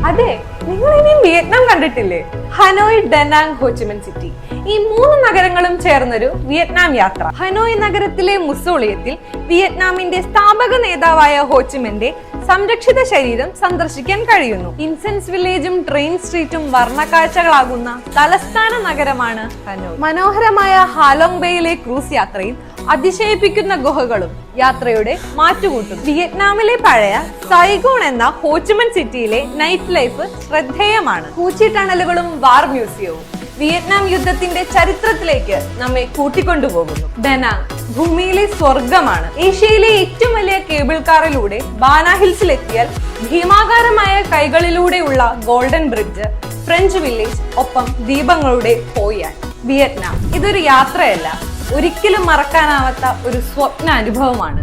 അതെ, നിങ്ങൾ ഇനിയും വിയറ്റ്നാം കണ്ടിട്ടില്ലേ? ഹനോയ്, ഡെനാങ്, ഹോച്ചിമിൻ സിറ്റി, ഈ 3 നഗരങ്ങളും ചേർന്നൊരു വിയറ്റ്നാം യാത്ര. ഹനോയ് നഗരത്തിലെ മുസോളിയത്തിൽ വിയറ്റ്നാമിന്റെ സ്ഥാപക നേതാവായ ഹോച്ചിമിന്റെ സംരക്ഷിത ശരീരം സന്ദർശിക്കാൻ കഴിയുന്നു. ഇൻസെൻസ് വില്ലേജും ട്രെയിൻ സ്ട്രീറ്റും വർണ്ണക്കാഴ്ചകളാകുന്ന തലസ്ഥാന നഗരമാണ് ഹനോയ്. മനോഹരമായ ഹാലോങ് ബേയിലെ ക്രൂസ് യാത്രയും അതിശയിപ്പിക്കുന്ന ഗുഹകളും യാത്രയുടെ മാറ്റുകൂട്ടും. വിയറ്റ്നാമിലെ പഴയ സൈഗോൺ എന്ന ഹോച്ചിമിൻ സിറ്റിയിലെ നൈറ്റ് ലൈഫ് ശ്രദ്ധേയമാണ്. കൂച്ചി ടണലുകളും വാർ മ്യൂസിയവും വിയറ്റ്നാം യുദ്ധത്തിന്റെ ചരിത്രത്തിലേക്ക് നമ്മെ കൂട്ടിക്കൊണ്ടുപോകുന്നു. ഡെനാങ് ഭൂമിയിലെ സ്വർഗമാണ്. ഏഷ്യയിലെ ഏറ്റവും വലിയ കേബിൾ കാറിലൂടെ ബാന ഹിൽസിലെത്തിയാൽ ഭീമാകാരമായ കൈകളിലൂടെയുള്ള ഗോൾഡൻ ബ്രിഡ്ജ്, ഫ്രഞ്ച് വില്ലേജ്, ഒപ്പം ദീപങ്ങളുടെ ഹോയാൻ. വിയറ്റ്നാം ഇതൊരു യാത്രയല്ല, ഒരിക്കലും മറക്കാനാവാത്ത ഒരു സ്വപ്ന അനുഭവമാണ്.